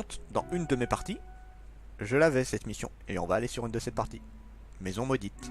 compte, dans une de mes parties, je l'avais cette mission. Et on va aller sur une de ces parties. Maison maudite.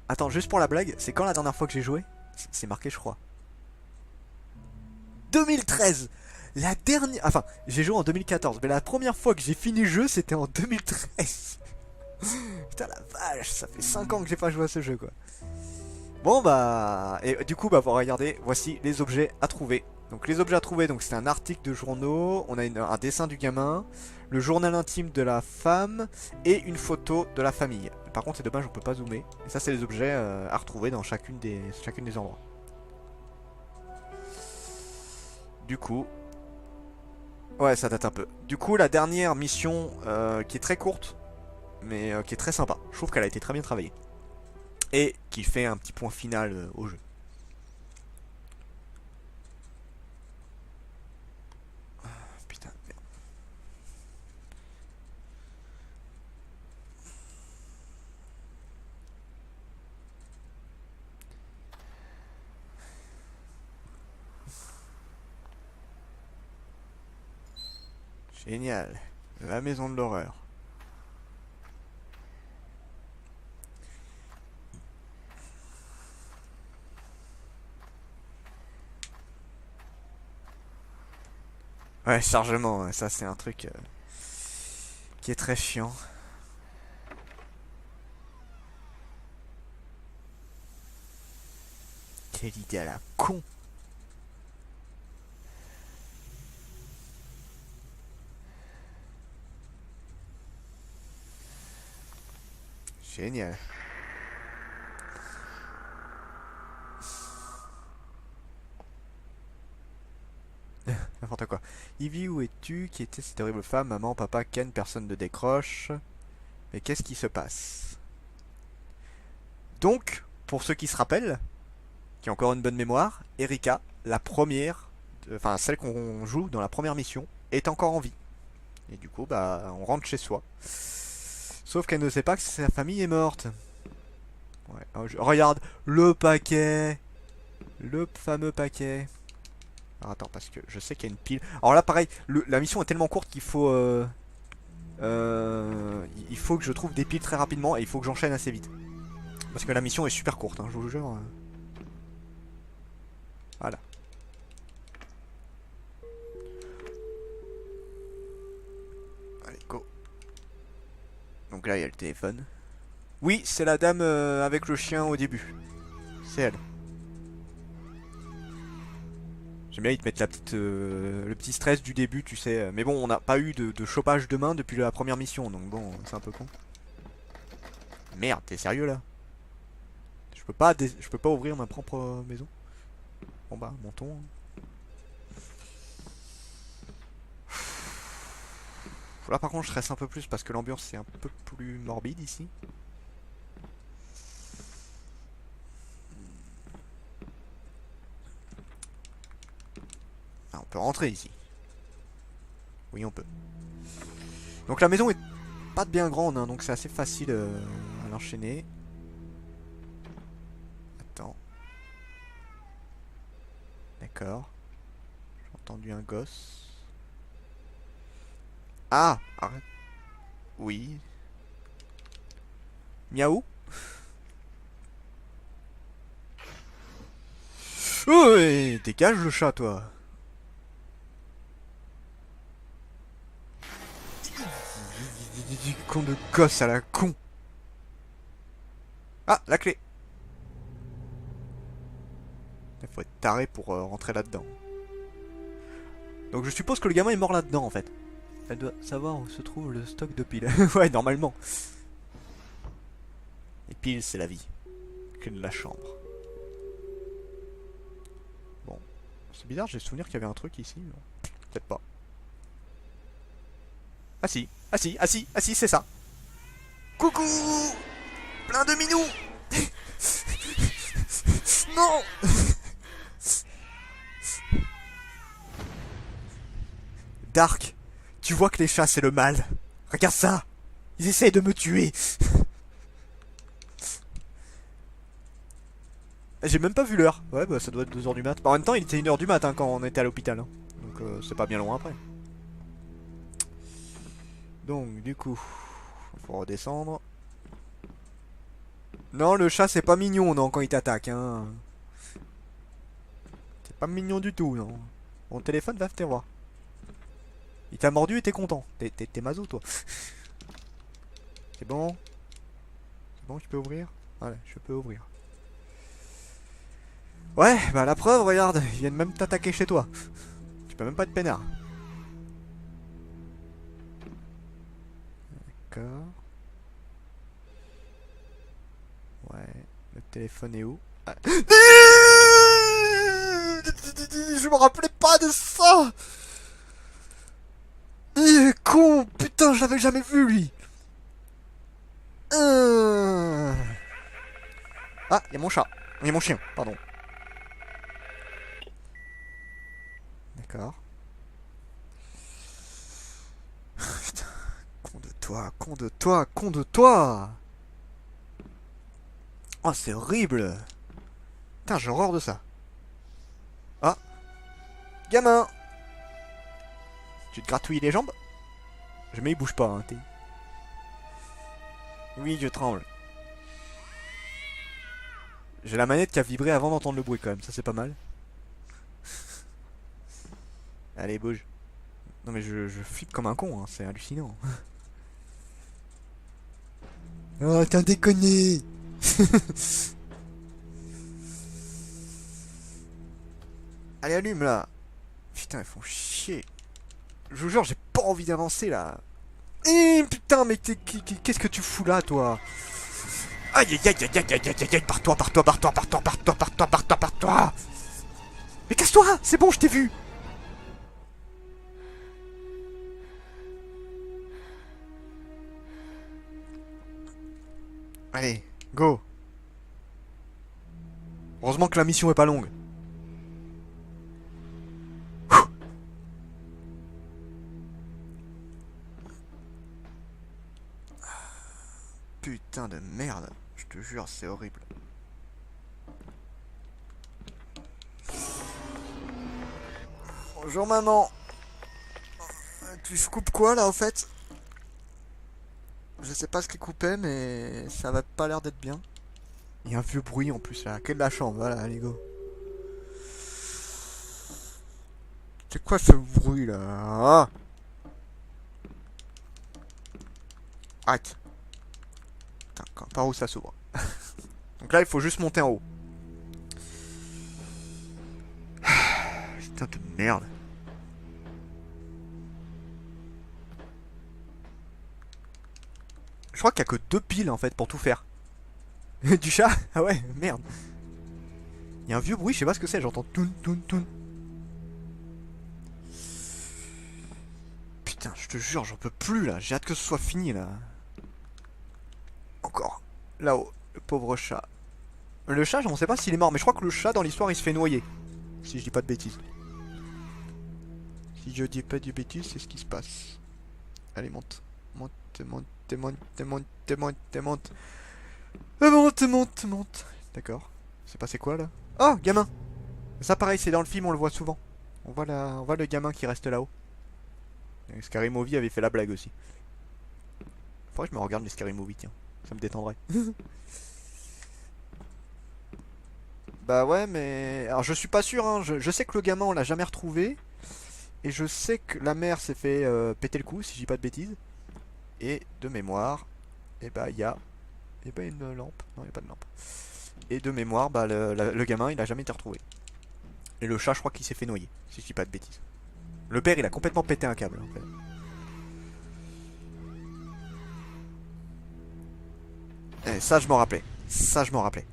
Attends, juste pour la blague, c'est quand la dernière fois que j'ai joué? C'est marqué, je crois. 2013. La dernière... Enfin, j'ai joué en 2014, mais la première fois que j'ai fini le jeu, c'était en 2013. Putain la vache, ça fait 5 ans que j'ai pas joué à ce jeu, quoi. Bon bah... Et du coup, bah, regardez, voici les objets à trouver. Donc les objets à trouver, donc c'est un article de journaux, on a un dessin du gamin, le journal intime de la femme et une photo de la famille. Par contre c'est dommage, on peut pas zoomer. Et ça c'est les objets à retrouver dans chacune des endroits. Du coup... Ouais, ça date un peu. Du coup, la dernière mission qui est très courte, mais qui est très sympa. Je trouve qu'elle a été très bien travaillée. Et qui fait un petit point final au jeu. Putain, merde. Génial. La maison de l'horreur. Ouais, chargement, ça c'est un truc qui est très chiant. Quelle idée à la con. Génial. N'importe quoi. Ivy, où es-tu? Qui était cette horrible femme? Maman, papa, Ken, personne ne décroche. Mais qu'est-ce qui se passe? Donc, pour ceux qui se rappellent, qui ont encore une bonne mémoire, Erika, la première, enfin celle qu'on joue dans la première mission, est encore en vie. Et du coup, bah, on rentre chez soi. Sauf qu'elle ne sait pas que sa famille est morte. Ouais. Oh, regarde, le paquet. Le fameux paquet. Alors attends, parce que je sais qu'il y a une pile. Alors là, pareil, la mission est tellement courte qu'il faut... il faut que je trouve des piles très rapidement et il faut que j'enchaîne assez vite. Parce que la mission est super courte, hein, je vous jure. Voilà. Allez, go. Donc là, il y a le téléphone. Oui, c'est la dame avec le chien au début. C'est elle. J'aime bien, ils te mettent le petit stress du début, tu sais. Mais bon, on n'a pas eu de chopage de main depuis la première mission, donc bon, c'est un peu con. Merde, t'es sérieux là? Je peux pas ouvrir ma propre maison. Bon bah, montons. Là par contre je stresse un peu plus parce que l'ambiance est un peu plus morbide ici. Ah, on peut rentrer ici. Oui on peut. Donc la maison est pas bien grande hein, donc c'est assez facile à l'enchaîner. Attends. D'accord. J'ai entendu un gosse. Ah, arrête. Oui. Miaou. Oh, dégage le chat, toi. Con de gosse à la con. Ah, la clé. Il faut être taré pour rentrer là-dedans. Donc je suppose que le gamin est mort là-dedans en fait. Elle doit savoir où se trouve le stock de piles. Ouais, normalement. Les piles, c'est la vie. Clé de la chambre. Bon. C'est bizarre, j'ai le souvenir qu'il y avait un truc ici. Peut-être pas. Ah si, ah si, ah si, ah si, c'est ça. Coucou. Plein de minous. Non. Dark, tu vois que les chats c'est le mal. Regarde ça. Ils essayent de me tuer. J'ai même pas vu l'heure. Ouais, bah ça doit être 2h du mat. En même temps, il était 1h du mat hein, quand on était à l'hôpital. Hein. Donc c'est pas bien loin après. Donc, du coup, faut redescendre. Non, le chat, c'est pas mignon, non, quand il t'attaque, hein. C'est pas mignon du tout, non. Mon téléphone va te voir. Il t'a mordu et t'es content. T'es mazo, toi. C'est bon? C'est bon, je peux ouvrir? Voilà, je peux ouvrir. Ouais, bah la preuve, regarde, ils viennent même t'attaquer chez toi. Tu peux même pas être peinard. D'accord. Ouais, le téléphone est où? Ah. Je me rappelais pas de ça. Il est con, putain, je l'avais jamais vu lui. Ah, il y a mon chat. Il y a mon chien, pardon. D'accord. Putain, con de toi, con de toi, con de toi. Oh, c'est horrible. Putain, j'ai horreur de ça. Ah, gamin. Tu te gratouilles les jambes? Jamais il bouge pas, hein, t'es... Oui, je tremble. J'ai la manette qui a vibré avant d'entendre le bruit quand même, ça c'est pas mal. Allez, bouge. Non mais je flippe comme un con, hein, c'est hallucinant. Oh, t'as déconné. Allez, allume là. Putain, ils font chier. Je vous jure, j'ai pas envie d'avancer là. Putain, mais qu'est-ce que tu fous là, toi? Aïe aïe aïe aïe aïe aïe aïe aïe, pars-toi, pars-toi, pars-toi, pars-toi, pars-toi, pars-toi, pars-toi, pars-toi. Mais casse-toi, c'est bon, je t'ai vu. Allez, go. Heureusement que la mission est pas longue. Putain de merde, je te jure, c'est horrible. Bonjour maman. Tu coupes quoi là au fait? Je sais pas ce qu'il coupait mais ça va pas l'air d'être bien. Il y a un vieux bruit en plus là, quelle de la chambre, voilà, allez go. C'est quoi ce bruit là? Ah, arrête. Putain, par où ça s'ouvre? Donc là il faut juste monter en haut. Putain de merde. Je crois qu'il y a que 2 piles en fait pour tout faire. Du chat? Ah ouais, merde. Il y a un vieux bruit, je sais pas ce que c'est, j'entends toun toun toun. Putain, je te jure, j'en peux plus là, j'ai hâte que ce soit fini là. Encore. Là-haut, le pauvre chat. Le chat, on sait pas s'il est mort, mais je crois que le chat dans l'histoire il se fait noyer. Si je dis pas de bêtises. Si je dis pas de bêtises, c'est ce qui se passe. Allez, monte. Monte, monte, monte, monte, monte, monte. Monte, monte, monte. D'accord. C'est passé quoi là? Oh, gamin. Ça pareil, c'est dans le film, on le voit souvent. On voit le gamin qui reste là-haut. Scary Movie avait fait la blague aussi. Faudrait que je me regarde les Scary Movie, tiens. Ça me détendrait. Bah ouais, mais... Alors je suis pas sûr, hein. Je sais que le gamin, on l'a jamais retrouvé. Et je sais que la mère s'est fait péter le cou, si je dis pas de bêtises. Et de mémoire, et bah il y a... Et bah une lampe. Non, il n'y a pas de lampe. Et de mémoire, bah le gamin, il a jamais été retrouvé. Et le chat, je crois qu'il s'est fait noyer, si je dis pas de bêtises. Le père, il a complètement pété un câble, en fait. Et ça, je m'en rappelais. Ça, je m'en rappelais.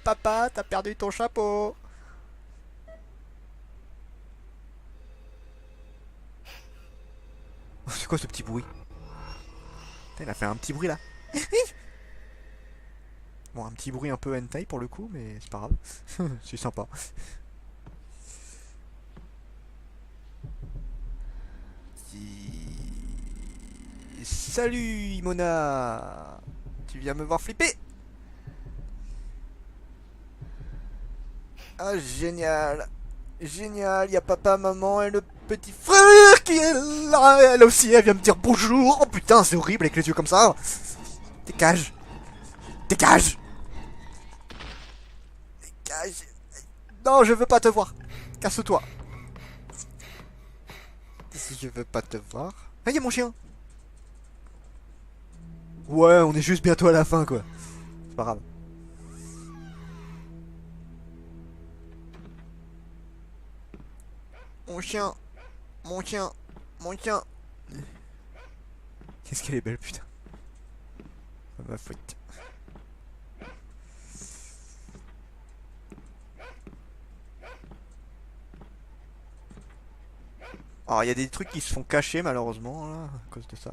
Papa, t'as perdu ton chapeau. C'est quoi ce petit bruit? Putain, il a fait un petit bruit là. Bon, un petit bruit un peu hentai pour le coup, mais c'est pas grave. C'est sympa. Salut Imona. Tu viens me voir flipper? Ah génial. Génial, il y a papa, maman et le petit frère qui est là. Elle aussi, elle vient me dire bonjour. Oh putain, c'est horrible avec les yeux comme ça. Dégage. Dégage. Dégage. Non, je veux pas te voir. Casse-toi. Si je veux pas te voir. Ah, il y a mon chien. Ouais, on est juste bientôt à la fin, quoi. C'est pas grave. Mon chien. Mon chien. Mon chien. Qu'est-ce qu'elle est belle, putain. Pas ma faute. Alors, il y a des trucs qui se font cacher, malheureusement, là, à cause de ça.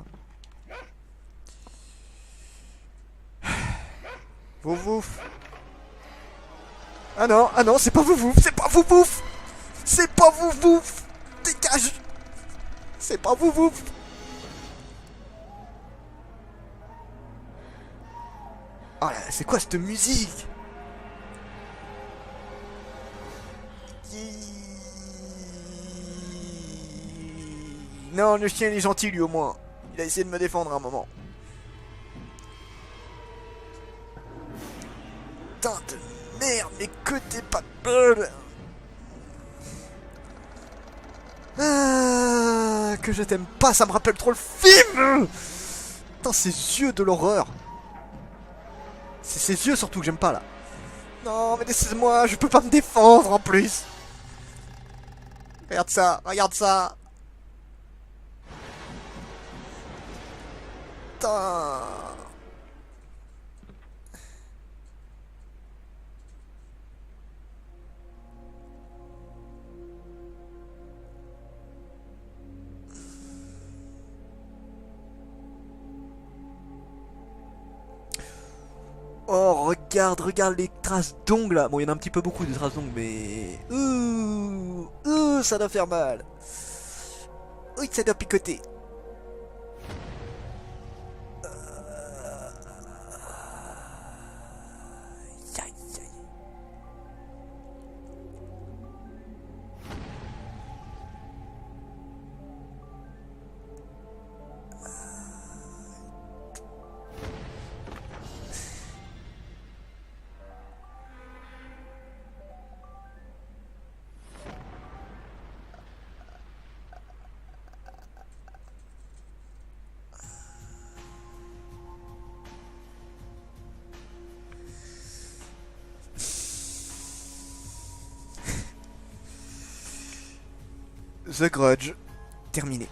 Vouvouf. Ah non, c'est pas Vouvouf, c'est pas Vouvouf. C'est pas Vouvouf. Dégage. C'est pas Vouvouf. Oh là, c'est quoi cette musique? Non, le chien il est gentil lui au moins. Il a essayé de me défendre à un moment. Putain de merde, mais que t'es pas belle. Ah, que je t'aime pas, ça me rappelle trop le film. Putain, ces yeux de l'horreur. C'est ses yeux surtout que j'aime pas là. Non, mais laissez-moi, je peux pas me défendre en plus. Regarde ça, regarde ça. Putain. Oh, regarde, regarde les traces d'ongles là. Bon, il y en a un petit peu beaucoup de traces d'ongles, mais... ça doit faire mal. Oui, ça doit picoter. Aïe, aïe. The Grudge, terminé.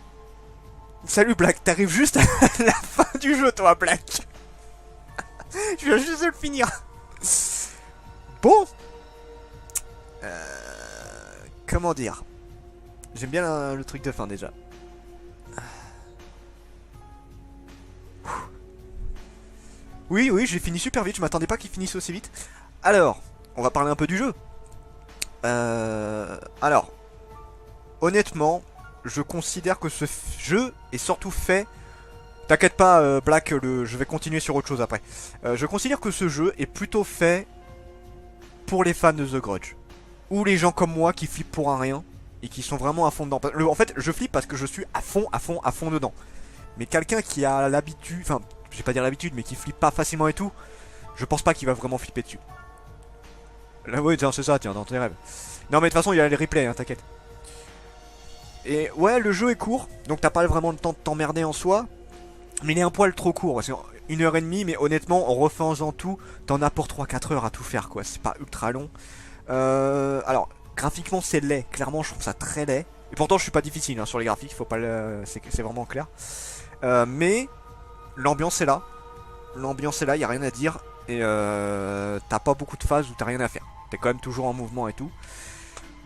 Salut Black, t'arrives juste à la fin du jeu toi Black. Je viens juste de le finir. Bon. Comment dire? J'aime bien le truc de fin déjà. Oui, oui, j'ai fini super vite, je m'attendais pas qu'il finisse aussi vite. Alors, on va parler un peu du jeu. Alors, honnêtement, je considère que ce jeu est surtout fait... T'inquiète pas, Black, je vais continuer sur autre chose après. Je considère que ce jeu est plutôt fait pour les fans de The Grudge. Ou les gens comme moi qui flippent pour un rien et qui sont vraiment à fond dedans. En fait, je flippe parce que je suis à fond dedans. Mais quelqu'un qui a l'habitude... Enfin, je vais pas dire l'habitude, mais qui flippe pas facilement et tout, je pense pas qu'il va vraiment flipper dessus. Là, oui, tiens, c'est ça, tiens, dans tes rêves. Non, mais de toute façon, il y a les replays, hein, t'inquiète. Et ouais, le jeu est court, donc t'as pas vraiment le temps de t'emmerder en soi. Mais il est un poil trop court, c'est 1h30, mais honnêtement, en refaisant tout, t'en as pour 3-4 heures à tout faire, quoi. C'est pas ultra long. Alors, graphiquement, c'est laid. Clairement, je trouve ça très laid. Et pourtant, je suis pas difficile hein, sur les graphiques, faut pas le... c'est vraiment clair. Mais l'ambiance est là. L'ambiance est là, y a rien à dire. Et t'as pas beaucoup de phases où t'as rien à faire. T'es quand même toujours en mouvement et tout.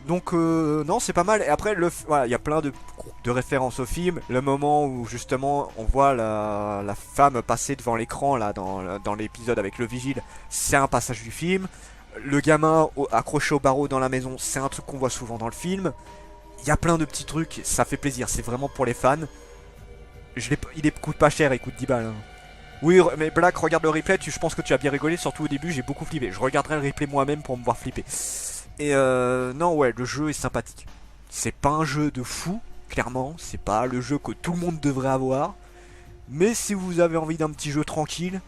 Donc non, c'est pas mal. Et après, voilà, y a plein de références au film. Le moment où justement on voit la femme passer devant l'écran là dans l'épisode avec le vigile, c'est un passage du film. Le gamin accroché au barreau dans la maison, c'est un truc qu'on voit souvent dans le film. Il y a plein de petits trucs, ça fait plaisir. C'est vraiment pour les fans. Il coûte pas cher, il coûte 10 balles. Hein. Oui, mais Black, regarde le replay, je pense que tu as bien rigolé, surtout au début, j'ai beaucoup flippé. Je regarderai le replay moi-même pour me voir flipper. Et non, ouais, le jeu est sympathique. C'est pas un jeu de fou, clairement. C'est pas le jeu que tout le monde devrait avoir. Mais si vous avez envie d'un petit jeu tranquille,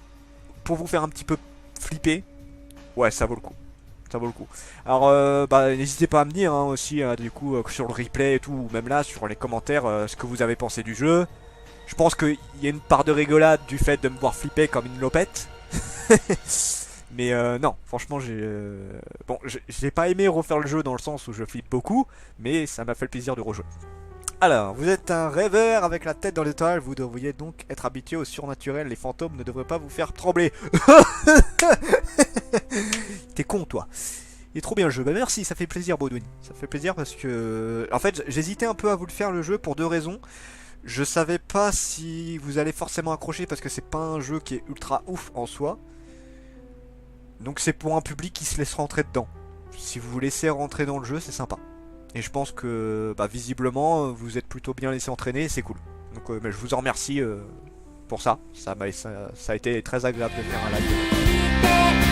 pour vous faire un petit peu flipper, ouais, ça vaut le coup. Ça vaut le coup. Alors, bah, n'hésitez pas à me dire hein, aussi, du coup, sur le replay et tout, ou même là, sur les commentaires, ce que vous avez pensé du jeu. Je pense qu'il y a une part de rigolade du fait de me voir flipper comme une lopette. Mais non, franchement, bon, j'ai pas aimé refaire le jeu dans le sens où je flippe beaucoup, mais ça m'a fait le plaisir de rejouer. Alors, vous êtes un rêveur avec la tête dans l'étoile, vous devriez donc être habitué au surnaturel, les fantômes ne devraient pas vous faire trembler. T'es con, toi. Il est trop bien le jeu. Bah merci, ça fait plaisir, Baudouin. Ça fait plaisir parce que... En fait, j'hésitais un peu à vous le faire, le jeu, pour deux raisons. Je savais pas si vous allez forcément accrocher parce que c'est pas un jeu qui est ultra ouf en soi. Donc c'est pour un public qui se laisse rentrer dedans. Si vous vous laissez rentrer dans le jeu, c'est sympa. Et je pense que bah, visiblement vous êtes plutôt bien laissé entraîner, c'est cool. Donc bah, je vous en remercie pour ça. Ça a été très agréable de faire un live.